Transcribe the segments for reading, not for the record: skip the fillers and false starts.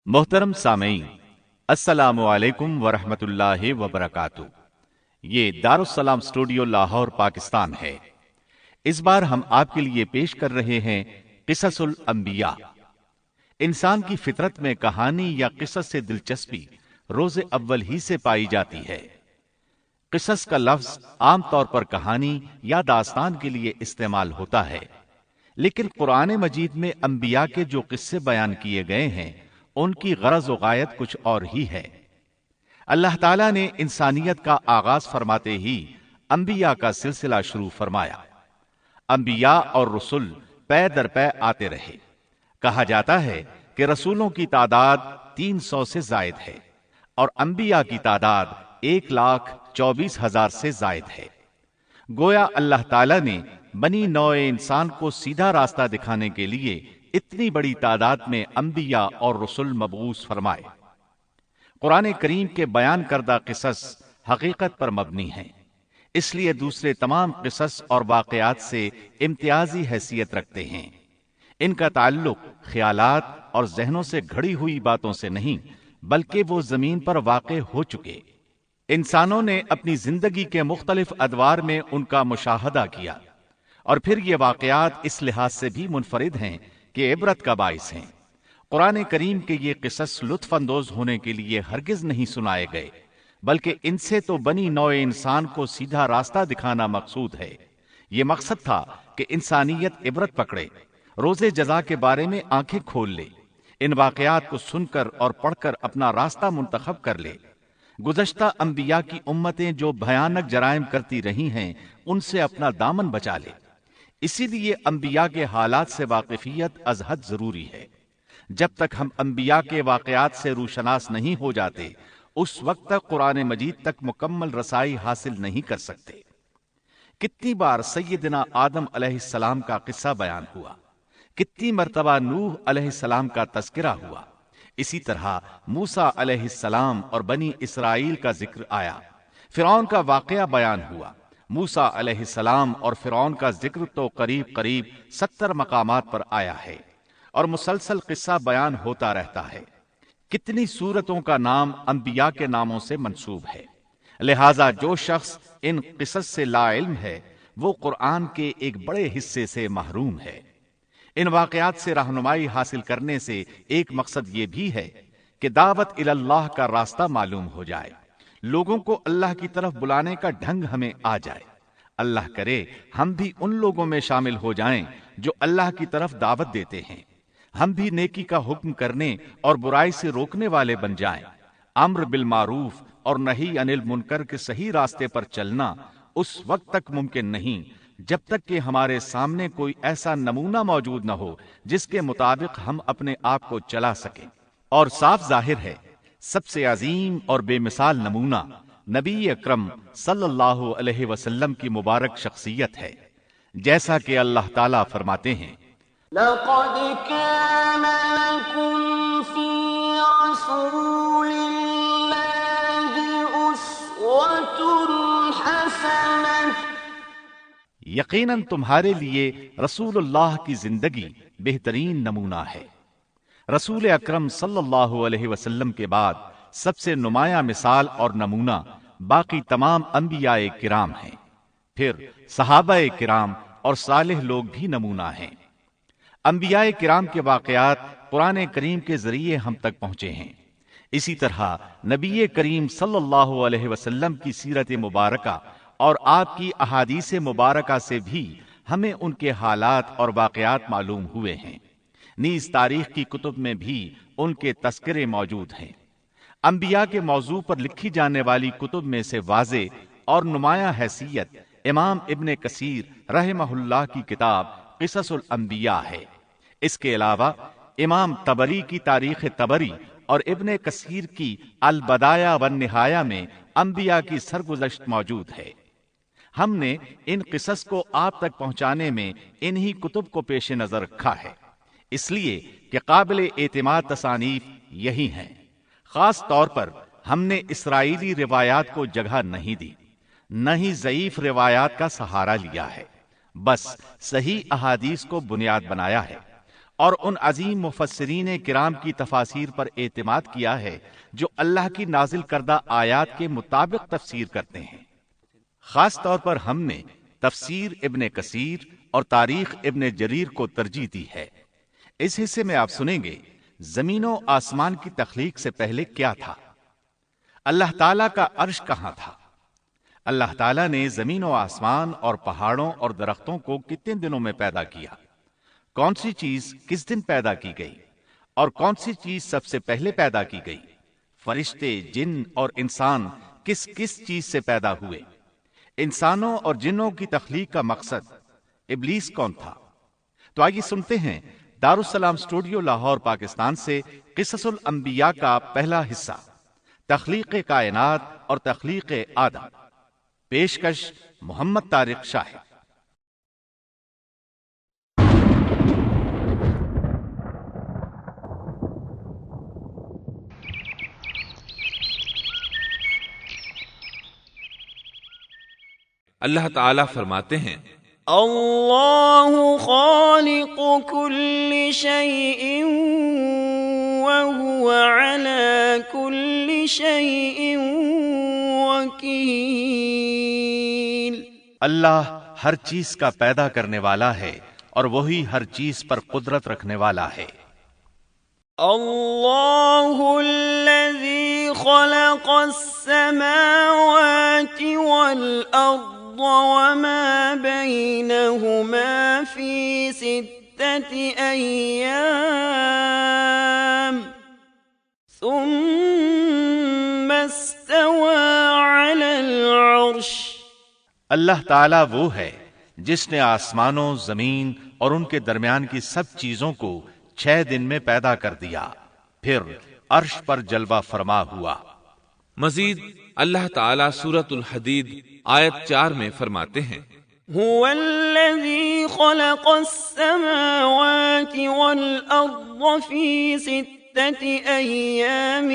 محترم سامعین، السلام علیکم ورحمۃ اللہ وبرکاتہ۔ یہ دارالسلام اسٹوڈیو لاہور پاکستان ہے۔ اس بار ہم آپ کے لیے پیش کر رہے ہیں قصص الانبیاء۔ انسان کی فطرت میں کہانی یا قصص سے دلچسپی روز اول ہی سے پائی جاتی ہے۔ قصص کا لفظ عام طور پر کہانی یا داستان کے لیے استعمال ہوتا ہے، لیکن قرآن مجید میں انبیاء کے جو قصے بیان کیے گئے ہیں ان کی غرض و غایت کچھ اور ہی ہے۔ اللہ تعالیٰ نے انسانیت کا آغاز فرماتے ہی انبیاء کا سلسلہ شروع فرمایا۔ انبیاء اور رسول پے در پے آتے رہے۔ کہا جاتا ہے کہ رسولوں کی تعداد 300 سے زائد ہے اور انبیاء کی تعداد 1,24,000 سے زائد ہے۔ گویا اللہ تعالیٰ نے بنی نوع انسان کو سیدھا راستہ دکھانے کے لیے اتنی بڑی تعداد میں انبیاء اور رسول مبعوث فرمائے۔ قرآن کریم کے بیان کردہ قصص حقیقت پر مبنی ہیں، اس لیے دوسرے تمام قصص اور واقعات سے امتیازی حیثیت رکھتے ہیں۔ ان کا تعلق خیالات اور ذہنوں سے گھڑی ہوئی باتوں سے نہیں، بلکہ وہ زمین پر واقع ہو چکے۔ انسانوں نے اپنی زندگی کے مختلف ادوار میں ان کا مشاہدہ کیا، اور پھر یہ واقعات اس لحاظ سے بھی منفرد ہیں کہ عبرت کا باعث ہیں۔ قرآن کریم کے یہ قصص لطف اندوز ہونے کے لیے ہرگز نہیں سنائے گئے، بلکہ ان سے تو بنی نوع انسان کو سیدھا راستہ دکھانا مقصود ہے۔ یہ مقصد تھا کہ انسانیت عبرت پکڑے، روز جزا کے بارے میں آنکھیں کھول لے، ان واقعات کو سن کر اور پڑھ کر اپنا راستہ منتخب کر لے۔ گزشتہ انبیاء کی امتیں جو بھیانک جرائم کرتی رہی ہیں ان سے اپنا دامن بچا لے۔ اسی لیے انبیاء کے حالات سے واقفیت از حد ضروری ہے۔ جب تک ہم انبیاء کے واقعات سے روشناس نہیں ہو جاتے اس وقت تک قرآن مجید تک مکمل رسائی حاصل نہیں کر سکتے۔ کتنی بار سیدنا آدم علیہ السلام کا قصہ بیان ہوا، کتنی مرتبہ نوح علیہ السلام کا تذکرہ ہوا، اسی طرح موسیٰ علیہ السلام اور بنی اسرائیل کا ذکر آیا، فرعون کا واقعہ بیان ہوا۔ موسیٰ علیہ السلام اور فرعون کا ذکر تو قریب 70 مقامات پر آیا ہے، اور مسلسل قصہ بیان ہوتا رہتا ہے۔ کتنی سورتوں کا نام انبیاء کے ناموں سے منسوب ہے۔ لہذا جو شخص ان قصص سے لا علم ہے وہ قرآن کے ایک بڑے حصے سے محروم ہے۔ ان واقعات سے رہنمائی حاصل کرنے سے ایک مقصد یہ بھی ہے کہ دعوت اللہ کا راستہ معلوم ہو جائے، لوگوں کو اللہ کی طرف بلانے کا ڈھنگ ہمیں آ جائے۔ اللہ کرے ہم بھی ان لوگوں میں شامل ہو جائیں جو اللہ کی طرف دعوت دیتے ہیں، ہم بھی نیکی کا حکم کرنے اور برائی سے روکنے والے بن جائیں۔ امر بالمعروف اور نہی عن المنکر کے صحیح راستے پر چلنا اس وقت تک ممکن نہیں جب تک کہ ہمارے سامنے کوئی ایسا نمونہ موجود نہ ہو جس کے مطابق ہم اپنے آپ کو چلا سکیں۔ اور صاف ظاہر ہے سب سے عظیم اور بے مثال نمونہ نبی اکرم صلی اللہ علیہ وسلم کی مبارک شخصیت ہے، جیسا کہ اللہ تعالیٰ فرماتے ہیں: لَقَدْ كَانَ لَكُمْ فِي رَسُولِ اللَّهِ أُسْوَةٌ حَسَنَةٌ۔ یقیناً تمہارے لیے رسول اللہ کی زندگی بہترین نمونہ ہے۔ رسول اکرم صلی اللہ علیہ وسلم کے بعد سب سے نمایاں مثال اور نمونہ باقی تمام انبیاء کرام ہیں، پھر صحابہ کرام اور صالح لوگ بھی نمونہ ہیں۔ انبیاء کرام کے واقعات قرآن کریم کے ذریعے ہم تک پہنچے ہیں۔ اسی طرح نبی کریم صلی اللہ علیہ وسلم کی سیرت مبارکہ اور آپ کی احادیث مبارکہ سے بھی ہمیں ان کے حالات اور واقعات معلوم ہوئے ہیں۔ نیز تاریخ کی کتب میں بھی ان کے تذکرے موجود ہیں۔ انبیاء کے موضوع پر لکھی جانے والی کتب میں سے واضح اور نمایاں حیثیت امام ابن کثیر رحمہ اللہ کی کتاب قصص الانبیاء ہے۔ اس کے علاوہ امام طبری کی تاریخ طبری اور ابن کثیر کی البدایہ والنہایہ میں انبیاء کی سرگزشت موجود ہے۔ ہم نے ان قصص کو آپ تک پہنچانے میں انہی کتب کو پیش نظر رکھا ہے، اس لیے کہ قابل اعتماد تصانیف یہی ہیں۔ خاص طور پر ہم نے اسرائیلی روایات کو جگہ نہیں دی، نہ ہی ضعیف روایات کا سہارا لیا ہے، بس صحیح احادیث کو بنیاد بنایا ہے اور ان عظیم مفسرین کرام کی تفاسیر پر اعتماد کیا ہے جو اللہ کی نازل کردہ آیات کے مطابق تفسیر کرتے ہیں۔ خاص طور پر ہم نے تفسیر ابن کثیر اور تاریخ ابن جریر کو ترجیح دی ہے۔ اس حصے میں آپ سنیں گے زمین و آسمان کی تخلیق سے پہلے کیا تھا، اللہ تعالیٰ کا عرش کہاں تھا، اللہ تعالیٰ نے زمین و آسمان اور پہاڑوں اور درختوں کو کتنے دنوں میں پیدا کیا، کون سی چیز کس دن پیدا کی گئی، اور کون سی چیز سب سے پہلے پیدا کی گئی، فرشتے، جن اور انسان کس کس چیز سے پیدا ہوئے، انسانوں اور جنوں کی تخلیق کا مقصد، ابلیس کون تھا۔ تو آئیے سنتے ہیں دارالسلام اسٹوڈیو لاہور پاکستان سے قصص الانبیاء کا پہلا حصہ، تخلیق کائنات اور تخلیق آدم۔ پیشکش محمد طارق شاہ۔ اللہ تعالیٰ فرماتے ہیں اللہ خالق كل شيء وهو على كل شيء وكيل۔ اللہ ہر چیز کا پیدا کرنے والا ہے اور وہی ہر چیز پر قدرت رکھنے والا ہے۔ اللہ الذي خلق السماوات والأرض وما بينهما في 6 أيام ثم استوى على العرش۔ اللہ تعالیٰ وہ ہے جس نے آسمانوں، زمین اور ان کے درمیان کی سب چیزوں کو 6 دن میں پیدا کر دیا، پھر عرش پر جلوہ فرما ہوا۔ مزید اللہ تعالیٰ سورۃ الحدید آیت 4 میں فرماتے ہیں هو الذي خلق السماوات والأرض في 6 أيام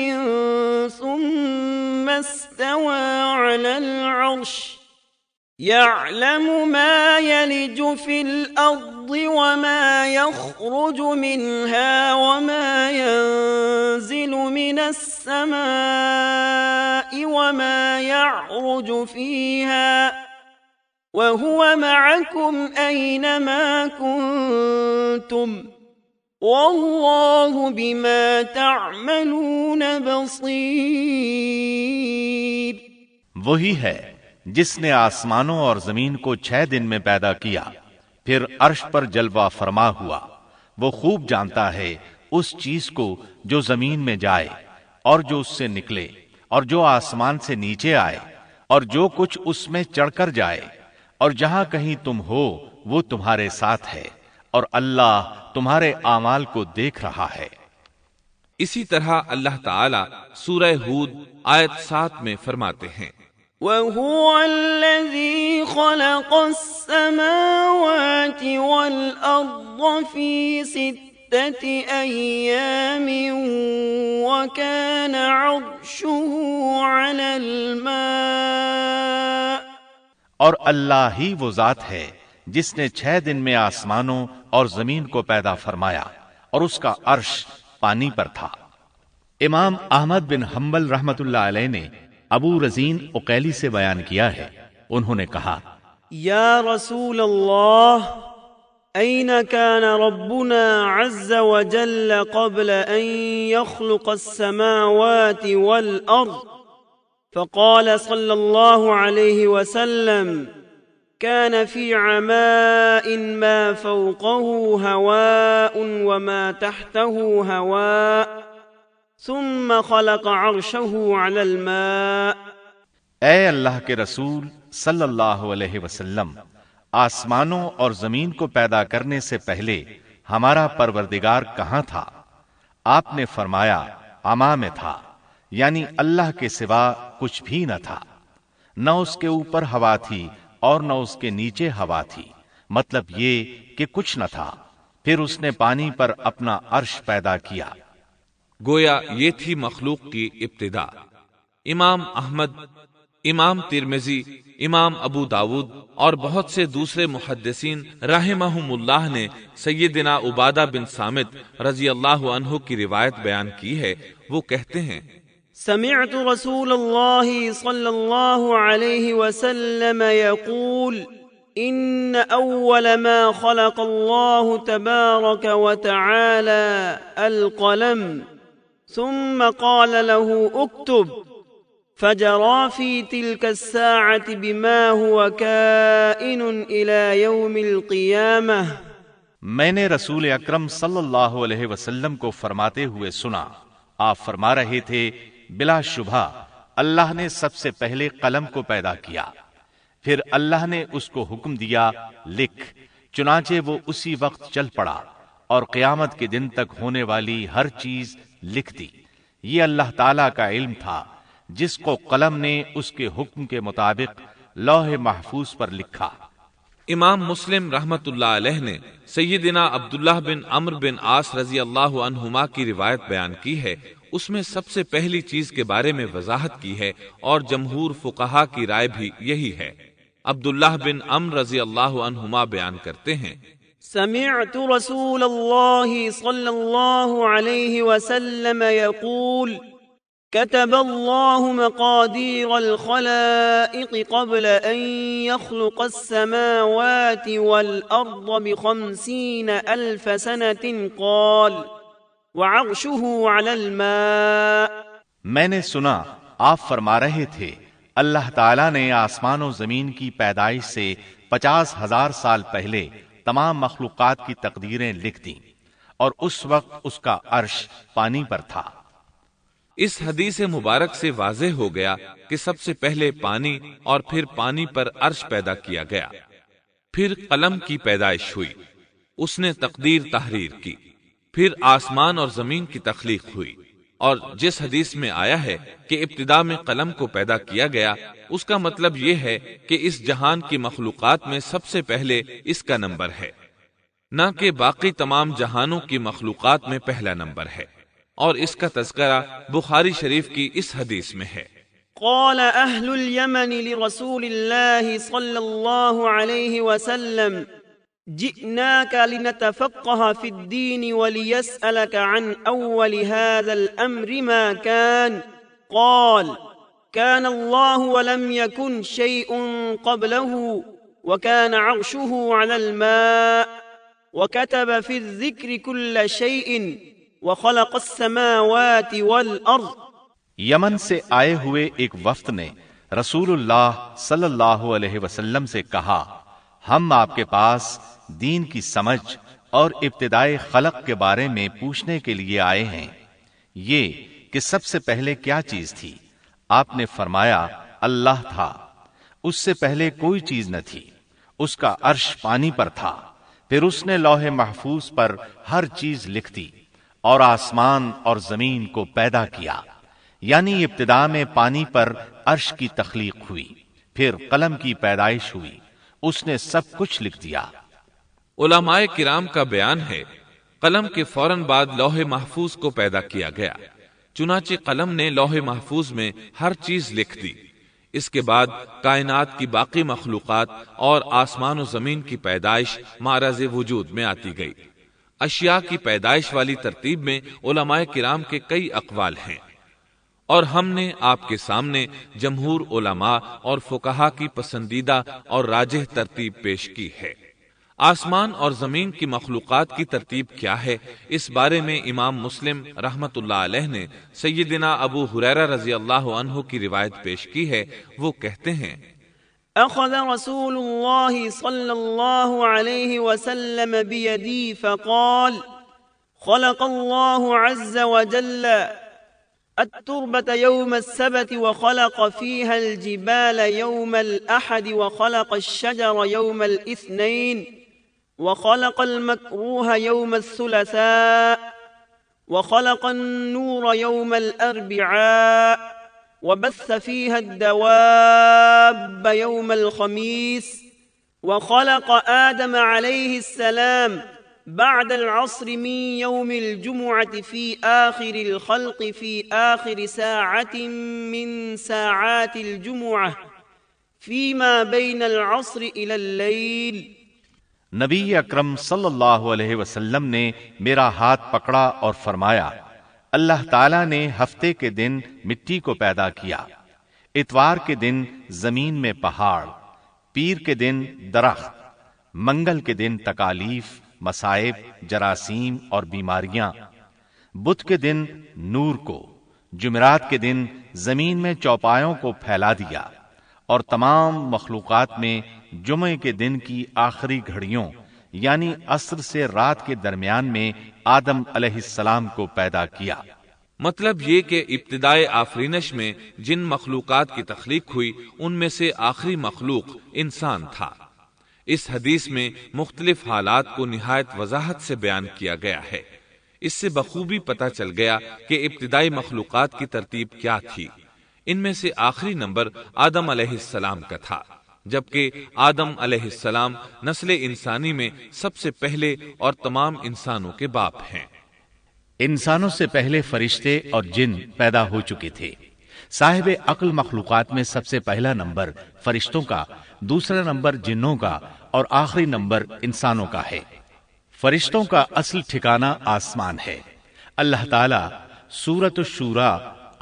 ثم استوى على العرش يعلم ما يلج في الأرض وما يخرج منها وما ينزل من السماء وما يعرج فيها وهو معكم أينما كنتم والله بما تعملون بصير۔ وہی ہے جس نے آسمانوں اور زمین کو 6 دن میں پیدا کیا، پھر عرش پر جلوہ فرما ہوا۔ وہ خوب جانتا ہے اس چیز کو جو زمین میں جائے اور جو اس سے نکلے اور جو آسمان سے نیچے آئے اور جو کچھ اس میں چڑھ کر جائے، اور جہاں کہیں تم ہو وہ تمہارے ساتھ ہے، اور اللہ تمہارے اعمال کو دیکھ رہا ہے۔ اسی طرح اللہ تعالیٰ سورہ ہود آیت 7 میں فرماتے ہیں وَهُوَ الَّذِي خَلَقَ السَّمَاوَاتِ وَالْأَرْضَ فِي 6 أَيَّامٍ وَكَانَ عَرْشُهُ عَلَى الْمَاءِ۔ اور اللہ ہی وہ ذات ہے جس نے 6 دن میں آسمانوں اور زمین کو پیدا فرمایا اور اس کا عرش پانی پر تھا۔ امام احمد بن حنبل رحمت اللہ علیہ نے ابو رزین عقیلی سے بیان کیا ہے، انہوں نے کہا یا رسول اللہ أين كان ربنا عز وجل قبل أن يخلق السماوات والأرض؟ فقال صلى الله عليه وسلم كان في عماء ما فوقه هواء وما تحته هواء ثم خلق عرشه على الماء۔ اے اللہ کے رسول صلی اللہ علیہ وسلم، آسمانوں اور زمین کو پیدا کرنے سے پہلے ہمارا پروردگار کہاں تھا؟ آپ نے فرمایا عما میں تھا، یعنی اللہ کے سوا کچھ بھی نہ تھا، نہ اس کے اوپر ہوا تھی اور نہ اس کے نیچے ہوا تھی، مطلب یہ کہ کچھ نہ تھا، پھر اس نے پانی پر اپنا عرش پیدا کیا۔ گویا یہ تھی مخلوق کی ابتدا۔ امام احمد، امام ترمذی، امام ابو داود اور بہت سے دوسرے محدثین رحمہم اللہ نے سیدنا عبادہ بن صامت رضی اللہ عنہ کی روایت بیان کی ہے۔ وہ کہتے ہیں سمعت رسول اللہ صلی اللہ علیہ وسلم يقول ان اول ما خلق اللہ تبارک وتعالى القلم ثم قال له اكتب فجرى في تلك الساعة بما هو كائن إلى يوم القيامة۔ میں نے رسول اکرم صلی اللہ علیہ وسلم کو فرماتے ہوئے سنا، آپ فرما رہے تھے بلا شبہ اللہ نے سب سے پہلے قلم کو پیدا کیا، پھر اللہ نے اس کو حکم دیا لکھ، چنانچہ وہ اسی وقت چل پڑا اور قیامت کے دن تک ہونے والی ہر چیز لکھ دی۔ یہ اللہ تعالی کا علم تھا جس کو قلم نے اس کے حکم کے مطابق لوح محفوظ پر لکھا۔ امام مسلم رحمت اللہ علیہ نے سیدنا عبداللہ بن عمرو بن عاص رضی اللہ عنہما کی روایت بیان کی ہے۔ اس میں سب سے پہلی چیز کے بارے میں وضاحت کی ہے اور جمہور فقہا کی رائے بھی یہی ہے۔ عبداللہ بن عمرو رضی اللہ عنہما بیان کرتے ہیں سمعت رسول اللہ صلی اللہ علیہ وسلم يقول كتب الله مقادير الخلائق قبل أن يخلق السماوات والأرض ب50,000 سنة قال وعرشه على الماء۔ میں نے سنا آپ فرما رہے تھے اللہ تعالیٰ نے آسمان و زمین کی پیدائش سے 50,000 سال پہلے تمام مخلوقات کی تقدیریں لکھ دیں اور اس وقت اس کا عرش پانی پر تھا۔ اس حدیث مبارک سے واضح ہو گیا کہ سب سے پہلے پانی اور پھر پانی پر عرش پیدا کیا گیا، پھر قلم کی پیدائش ہوئی، اس نے تقدیر تحریر کی، پھر آسمان اور زمین کی تخلیق ہوئی۔ اور جس حدیث میں آیا ہے کہ ابتدا میں قلم کو پیدا کیا گیا، اس کا مطلب یہ ہے کہ اس جہان کی مخلوقات میں سب سے پہلے اس کا نمبر ہے، نہ کہ باقی تمام جہانوں کی مخلوقات میں پہلا نمبر ہے۔ اور اس کا تذکرہ بخاری شریف کی اس حدیث میں ہے۔ قال اہل الیمن لرسول اللہ صلی اللہ علیہ وسلم جئناك لنتفقه في الدين وليسألك عن أول هذا الأمر ما كان قال كان الله ولم يكن شيء قبله وكان عرشه على الماء وكتب في الذكر كل شيء وخلق السماوات والأرض۔ یمن سے آئے ہوئے ایک وفد نے رسول اللہ صلی اللہ علیہ وسلم سے کہا، ہم آپ کے پاس دین کی سمجھ اور ابتدائی خلق کے بارے میں پوچھنے کے لیے آئے ہیں، یہ کہ سب سے پہلے کیا چیز تھی؟ آپ نے فرمایا اللہ تھا، اس سے پہلے کوئی چیز نہ تھی، اس کا عرش پانی پر تھا، پھر اس نے لوح محفوظ پر ہر چیز لکھ دی اور آسمان اور زمین کو پیدا کیا، یعنی ابتدا میں پانی پر عرش کی تخلیق ہوئی، پھر قلم کی پیدائش ہوئی، اس نے سب کچھ لکھ دیا۔ علماء کرام کا بیان ہے قلم کے فوراً بعد لوح محفوظ کو پیدا کیا گیا، چنانچہ قلم نے لوح محفوظ میں ہر چیز لکھ دی۔ اس کے بعد کائنات کی باقی مخلوقات اور آسمان و زمین کی پیدائش معرض وجود میں آتی گئی۔ اشیاء کی پیدائش والی ترتیب میں علماء کرام کے کئی اقوال ہیں، اور ہم نے آپ کے سامنے جمہور علماء اور فقہا کی پسندیدہ اور راجح ترتیب پیش کی ہے۔ آسمان اور زمین کی مخلوقات کی ترتیب کیا ہے، اس بارے میں امام مسلم رحمت اللہ علیہ نے سیدنا ابو ہریرہ رضی اللہ عنہ کی روایت پیش کی ہے۔ وہ کہتے ہیں اخذ رسول اللہ صلی اللہ علیہ وسلم بیدی فقال خلق اللہ عز وجل التربة يوم السبت وخلق فيها الجبال يوم الأحد وخلق الشجر يوم الاثنين وخلق المكروه يوم الثلاثاء وخلق النور يوم الأربعاء وبث فيها الدواب يوم الخميس وخلق آدم عليه السلام بعد العصر من يوم الجمعة في آخر الخلق في آخر ساعة من ساعات الجمعة فيما بين العصر إلى الليل۔ نبی اکرم صلی اللہ علیہ وسلم نے میرا ہاتھ پکڑا اور فرمایا، اللہ تعالیٰ نے ہفتے کے دن مٹی کو پیدا کیا، اتوار کے دن زمین میں پہاڑ، پیر کے دن درخت، منگل کے دن تکالیف، مصائب، جراثیم اور بیماریاں، بدھ کے دن نور کو، جمعرات کے دن زمین میں چوپایوں کو پھیلا دیا، اور تمام مخلوقات میں جمعے کے دن کی آخری گھڑیوں یعنی عصر سے رات کے درمیان میں آدم علیہ السلام کو پیدا کیا۔ مطلب یہ کہ ابتدائے آفرینش میں جن مخلوقات کی تخلیق ہوئی ان میں سے آخری مخلوق انسان تھا۔ اس حدیث میں مختلف حالات کو نہایت وضاحت سے بیان کیا گیا ہے۔ اس سے بخوبی پتہ چل گیا کہ ابتدائی مخلوقات کی ترتیب کیا تھی۔ ان میں سے آخری نمبر آدم علیہ السلام کا تھا، جبکہ آدم علیہ السلام نسل انسانی میں سب سے پہلے اور تمام انسانوں کے باپ ہیں۔ انسانوں سے پہلے فرشتے اور جن پیدا ہو چکے تھے۔ صاحب عقل مخلوقات میں سب سے پہلا نمبر فرشتوں کا، دوسرا نمبر جنوں کا اور آخری نمبر انسانوں کا ہے۔ فرشتوں کا اصل ٹھکانہ آسمان ہے۔ اللہ تعالی سورۃ الشورى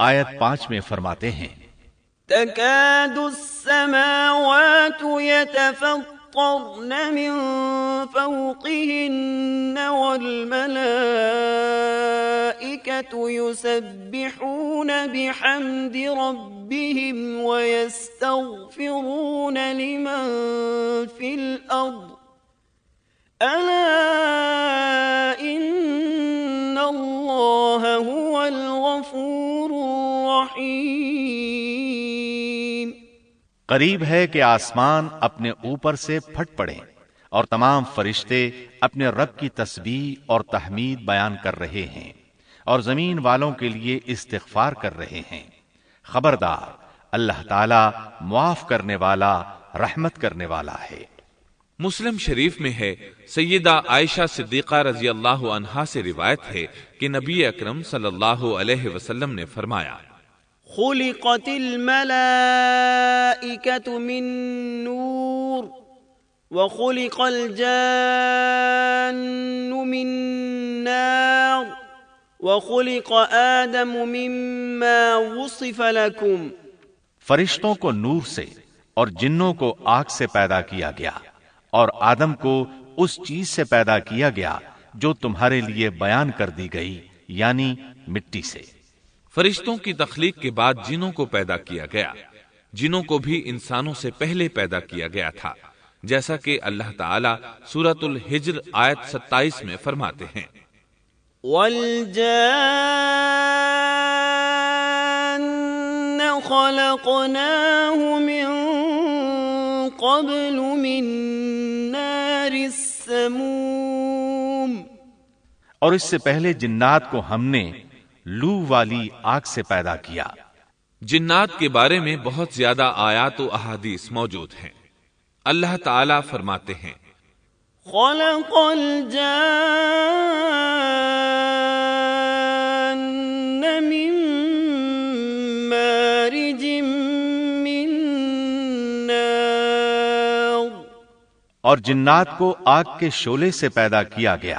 آیت 5 میں فرماتے ہیں، تكاد السماوات يتفطرن من فوقهن والملائكة يسبحون بحمد ربهم ويستغفرون لمن في الأرض ألا إن الله هو الغفور الرحيم۔ قریب ہے کہ آسمان اپنے اوپر سے پھٹ پڑیں اور تمام فرشتے اپنے رب کی تسبیح اور تحمید بیان کر رہے ہیں اور زمین والوں کے لیے استغفار کر رہے ہیں۔ خبردار، اللہ تعالی معاف کرنے والا، رحمت کرنے والا ہے۔ مسلم شریف میں ہے، سیدہ عائشہ صدیقہ رضی اللہ عنہا سے روایت ہے کہ نبی اکرم صلی اللہ علیہ وسلم نے فرمایا، خلقت الملائكة من نور وخلق الجان من نار وخلق آدم مما وصف لكم۔ فرشتوں کو نور سے اور جنوں کو آگ سے پیدا کیا گیا، اور آدم کو اس چیز سے پیدا کیا گیا جو تمہارے لیے بیان کر دی گئی، یعنی مٹی سے۔ فرشتوں کی تخلیق کے بعد جنوں کو پیدا کیا گیا۔ جنوں کو بھی انسانوں سے پہلے پیدا کیا گیا تھا، جیسا کہ اللہ تعالی سورۃ الحجر آیت 27 میں فرماتے ہیں، وَالْجَانَّ خَلَقْنَاهُ مِن قَبْلُ مِن نَّارِ السَّمُومِ۔ اور اس سے پہلے جنات کو ہم نے لو والی آگ سے پیدا کیا۔ جنات کے بارے میں بہت زیادہ آیات و احادیث موجود ہیں۔ اللہ تعالی فرماتے ہیں، خلق الجان من مارج من نار۔ اور جنات کو آگ کے شعلے سے پیدا کیا گیا۔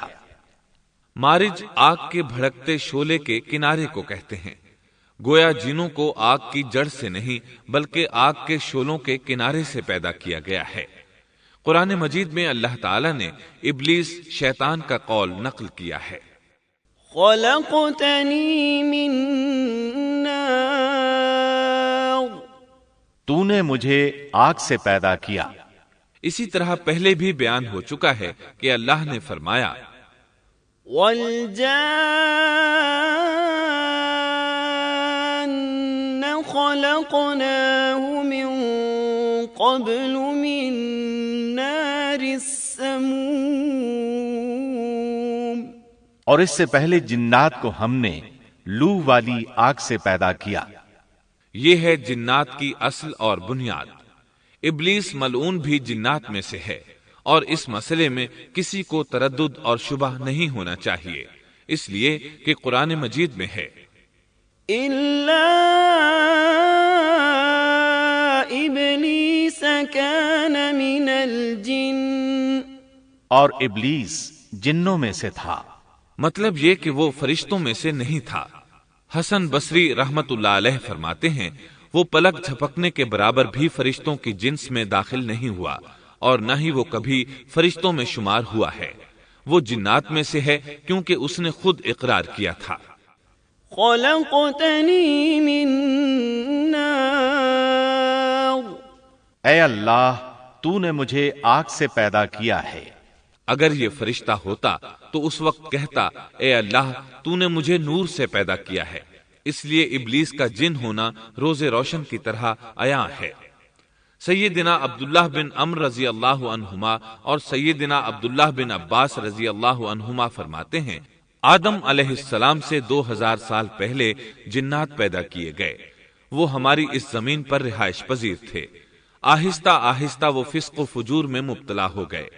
مارج آگ کے بھڑکتے شعلے کے کنارے کو کہتے ہیں۔ گویا جنوں کو آگ کی جڑ سے نہیں بلکہ آگ کے شعلوں کے کنارے سے پیدا کیا گیا ہے۔ قرآن مجید میں اللہ تعالی نے ابلیس شیطان کا قول نقل کیا ہے، خلقتنی من نار۔ تو نے مجھے آگ سے پیدا کیا۔ اسی طرح پہلے بھی بیان ہو چکا ہے کہ اللہ نے فرمایا، والجان خلقناه من قبل من نار السموم۔ اور اس سے پہلے جنات کو ہم نے لو والی آگ سے پیدا کیا۔ یہ ہے جنات کی اصل اور بنیاد۔ ابلیس ملعون بھی جنات میں سے ہے اور اس مسئلے میں کسی کو تردد اور شبہ نہیں ہونا چاہیے، اس لیے کہ قرآن مجید میں ہے إلا إبليس كان من الجن، اور ابلیس جنوں میں سے تھا، مطلب یہ کہ وہ فرشتوں میں سے نہیں تھا۔ حسن بصری رحمت اللہ علیہ فرماتے ہیں وہ پلک جھپکنے کے برابر بھی فرشتوں کی جنس میں داخل نہیں ہوا اور نہ ہی وہ کبھی فرشتوں میں شمار ہوا ہے، وہ جنات میں سے ہے کیونکہ اس نے خود اقرار کیا تھا خلقتنی من نار، اے اللہ تو نے مجھے آگ سے پیدا کیا ہے۔ اگر یہ فرشتہ ہوتا تو اس وقت کہتا اے اللہ تو نے مجھے نور سے پیدا کیا ہے، اس لیے ابلیس کا جن ہونا روز روشن کی طرح عیاں ہے۔ سیدنا عبداللہ بن عمرو رضی اللہ عنہما اور سیدنا عبداللہ بن عباس رضی اللہ عنہما فرماتے ہیں آدم علیہ السلام سے 2000 سال پہلے جنات پیدا کیے گئے، وہ ہماری اس زمین پر رہائش پذیر تھے۔ آہستہ آہستہ وہ فسق و فجور میں مبتلا ہو گئے،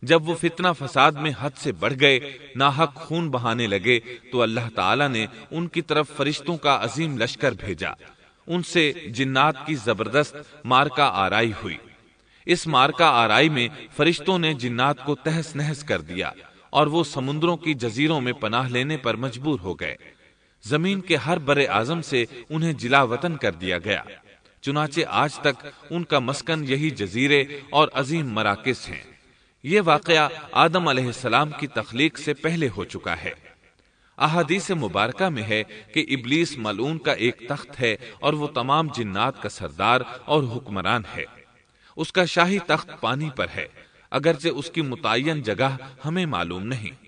جب وہ فتنہ فساد میں حد سے بڑھ گئے، ناحق خون بہانے لگے، تو اللہ تعالیٰ نے ان کی طرف فرشتوں کا عظیم لشکر بھیجا، ان سے جنات کی زبردست مارکا آرائی ہوئی۔ اس مارکا آرائی میں فرشتوں نے جنات کو تہس نہس کر دیا اور وہ سمندروں کی جزیروں میں پناہ لینے پر مجبور ہو گئے۔ زمین کے ہر بر اعظم سے انہیں جلا وطن کر دیا گیا، چنانچہ آج تک ان کا مسکن یہی جزیرے اور عظیم مراکز ہیں۔ یہ واقعہ آدم علیہ السلام کی تخلیق سے پہلے ہو چکا ہے۔ احادیث مبارکہ میں ہے کہ ابلیس ملعون کا ایک تخت ہے اور وہ تمام جنات کا سردار اور حکمران ہے۔ اس کا شاہی تخت پانی پر ہے، اگرچہ اس کی متعین جگہ ہمیں معلوم نہیں۔